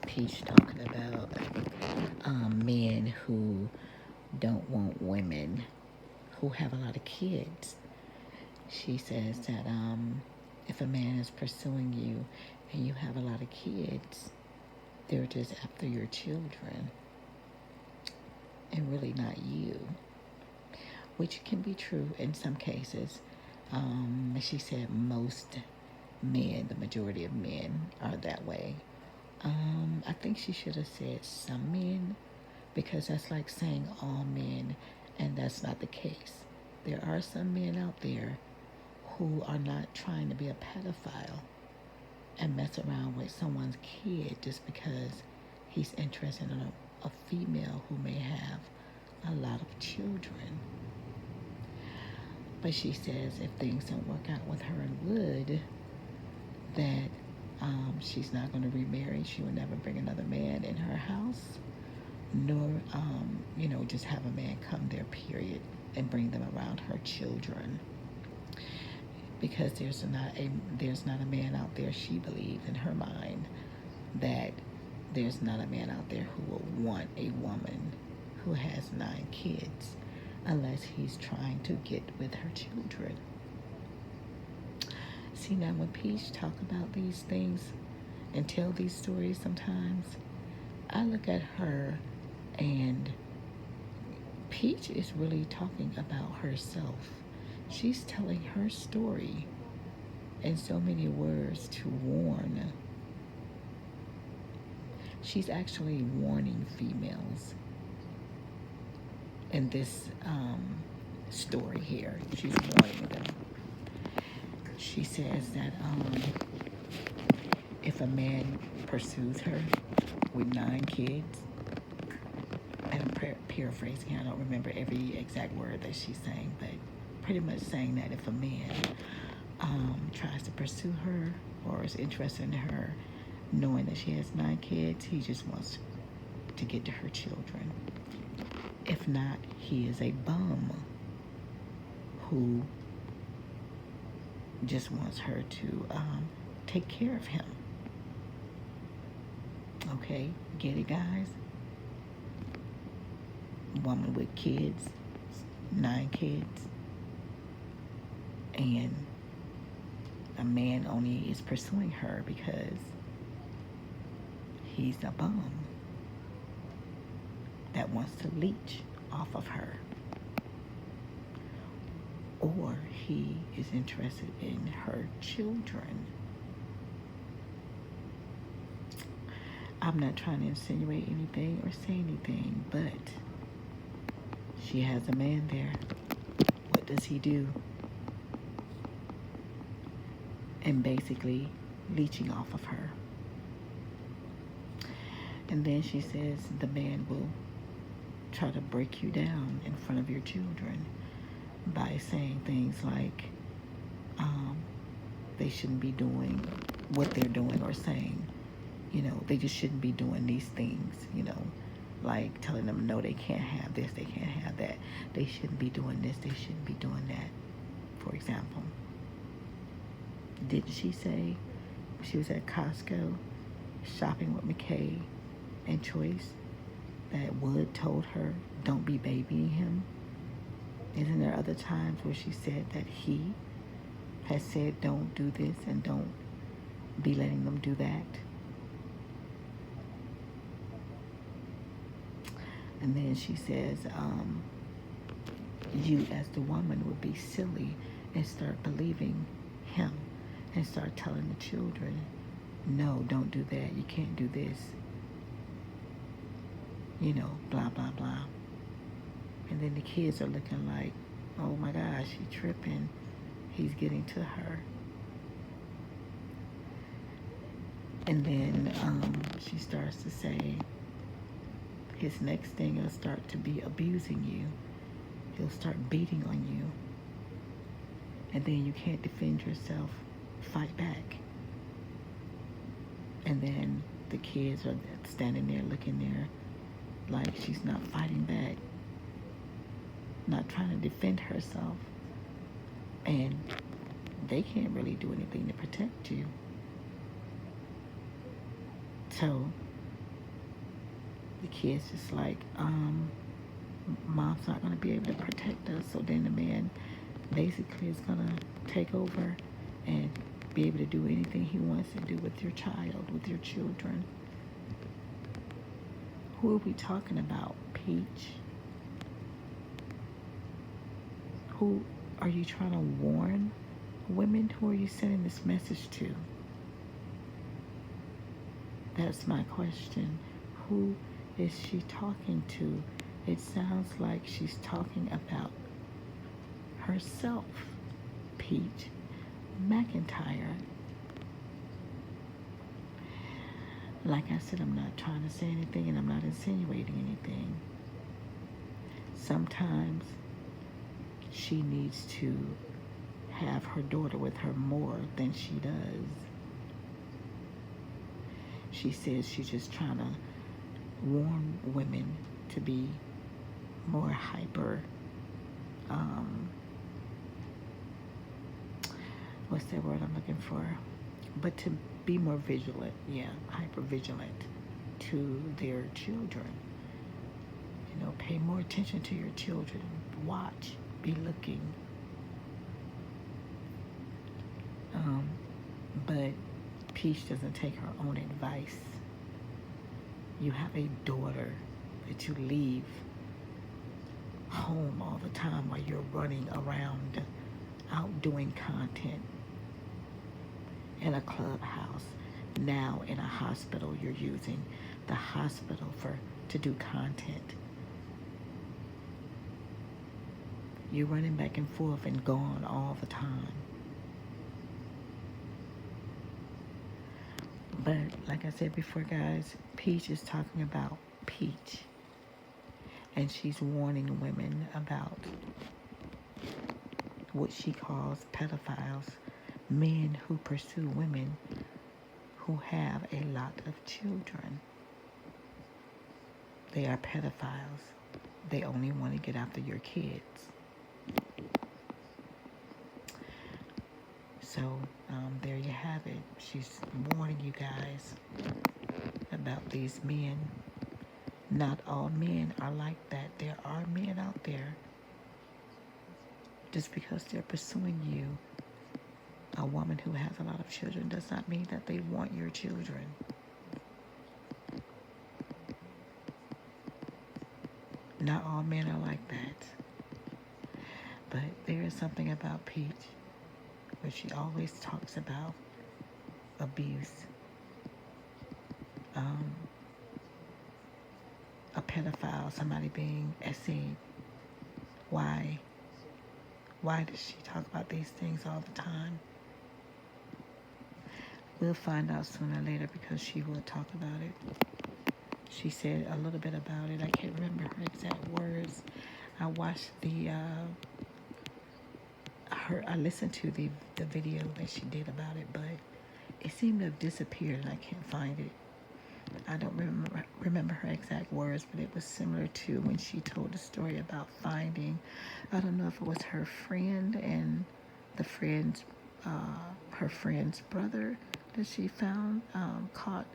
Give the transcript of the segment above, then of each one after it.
Peach talking about men who don't want women who have a lot of kids. She says that if a man is pursuing you and you have a lot of kids, they're just after your children and really not you, which can be true in some cases. She said most men, the majority of men, are that way. I think she should have said some men because that's like saying all men, and that's not the case. There are some men out there who are not trying to be a pedophile and mess around with someone's kid just because he's interested in a female who may have a lot of children. But she says if things don't work out with her and Wood, that she's not going to remarry. She will never bring another man in her house, nor, just have a man come there, period, and bring them around her children. Because there's not a man out there, she believes in her mind, that there's not a man out there who will want a woman who has 9 kids unless he's trying to get with her children. See, now when Peach talk about these things and tell these stories sometimes, I look at her and Peach is really talking about herself. She's telling her story in so many words to warn. She's actually warning females in this story here. She's warning them. She says that if a man pursues her with 9 kids, and I'm paraphrasing, I don't remember every exact word that she's saying, but pretty much saying that if a man tries to pursue her or is interested in her, knowing that she has 9 kids, he just wants to get to her children. If not, he is a bum who just wants her to take care of him. Okay, get it, guys? Woman with kids, 9 kids, and a man only is pursuing her because he's a bum that wants to leech off of her, or he is interested in her children. I'm not trying to insinuate anything or say anything, but she has a man there. What does he do? And basically leeching off of her. And then she says the man will try to break you down in front of your children by saying things like they shouldn't be doing what they're doing, or saying, they just shouldn't be doing these things, like telling them, no, they can't have this, they can't have that. They shouldn't be doing this, they shouldn't be doing that, for example. Didn't she say she was at Costco shopping with McKay and Choice that Wood told her, don't be babying him? Isn't there other times where she said that he has said don't do this and don't be letting them do that? And then she says, you as the woman would be silly and start believing him and start telling the children, no, don't do that, you can't do this, blah, blah, blah. And then the kids are looking like, oh my gosh, she's tripping. He's getting to her. And then she starts to say, his next thing will start to be abusing you. He'll start beating on you. And then you can't defend yourself. Fight back. And then the kids are standing there looking there like she's not fighting back, not trying to defend herself. And they can't really do anything to protect you. So The kid's just like, mom's not going to be able to protect us. So then the man basically is going to take over and be able to do anything he wants to do with your child, with your children. Who are we talking about, Peach? Who are you trying to warn? Women, who are you sending this message to? That's my question. Who is she talking to? It sounds like she's talking about herself, Peach McIntyre. Like I said, I'm not trying to say anything and I'm not insinuating anything. Sometimes she needs to have her daughter with her more than she does. She says she's just trying to warn women to be more hyper, what's that word I'm looking for? But to be more vigilant, hyper vigilant to their children. You know, pay more attention to your children. Watch, be looking. But Peach doesn't take her own advice. You have a daughter that you leave home all the time while you're running around out doing content in a clubhouse. Now in a hospital, you're using the hospital to do content. You're running back and forth and gone all the time. But like I said before, guys, Peach is talking about Peach. And she's warning women about what she calls pedophiles, men who pursue women who have a lot of children. They are pedophiles. They only want to get after your kids. So there you have it. She's warning you guys about these men. Not all men are like that. There are men out there. Just because they're pursuing you, a woman who has a lot of children does not mean that they want your children. Not all men are like that. But there is something about Peach where she always talks about abuse, a pedophile, somebody being SE. Why? Why does she talk about these things all the time? We'll find out sooner or later because she will talk about it. She said a little bit about it. I can't remember her exact words. I watched I listened to the video that she did about it, but it seemed to have disappeared and I can't find it. I don't remember her exact words, but it was similar to when she told the story about finding, I don't know if it was her friend and the friend's, her friend's brother that she found caught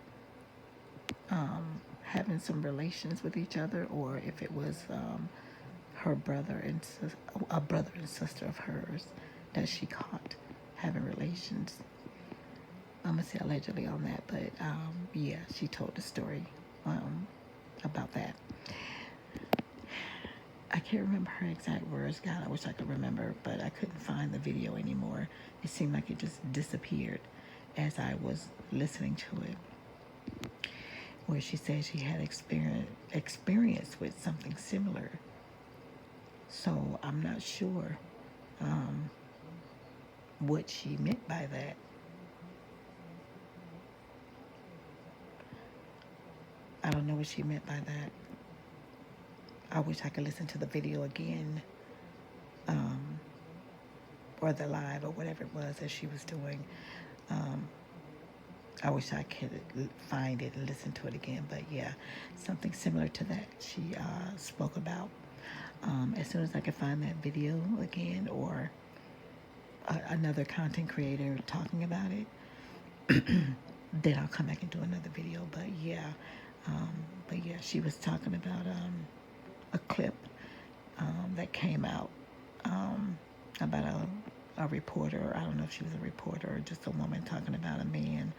having some relations with each other, or if it was her brother and a brother and sister of hers that she caught having relations. I'm gonna say allegedly on that, but yeah, she told the story about that. I can't remember her exact words. God, I wish I could remember, but I couldn't find the video anymore. It seemed like it just disappeared as I was listening to it, where she said she had experience with something similar. So I'm not sure what she meant by that. I don't know what she meant by that. I wish I could listen to the video again, or the live, or whatever it was that she was doing. I wish I could find it and listen to it again. But yeah, something similar to that she spoke about. As soon as I can find that video again, or another content creator talking about it, then I'll come back and do another video. But yeah, But yeah, she was talking about a clip that came out about a reporter. I don't know if she was a reporter or just a woman talking about a man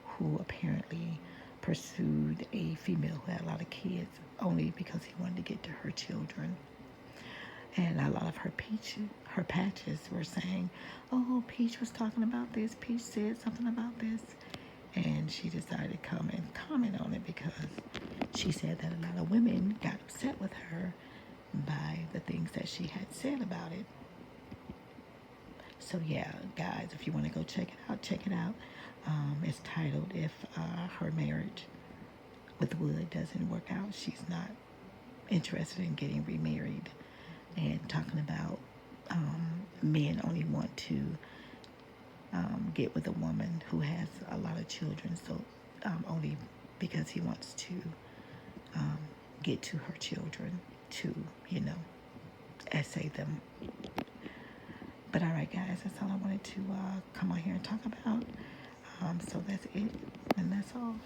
who apparently pursued a female who had a lot of kids only because he wanted to get to her children. And a lot of her patches were saying, "Oh, Peach was talking about this. Peach said something about this," and she decided to come and comment on it because she said that a lot of women got upset with her by the things that she had said about it. So yeah, guys, if you want to go check it out, check it out. It's titled "If Her Marriage with Wood Doesn't Work Out, She's Not Interested in Getting Remarried," and talking about men only want to get with a woman who has a lot of children, so only because he wants to get to her children to, essay them. But all right, guys, that's all I wanted to come on here and talk about. So that's it, and that's all.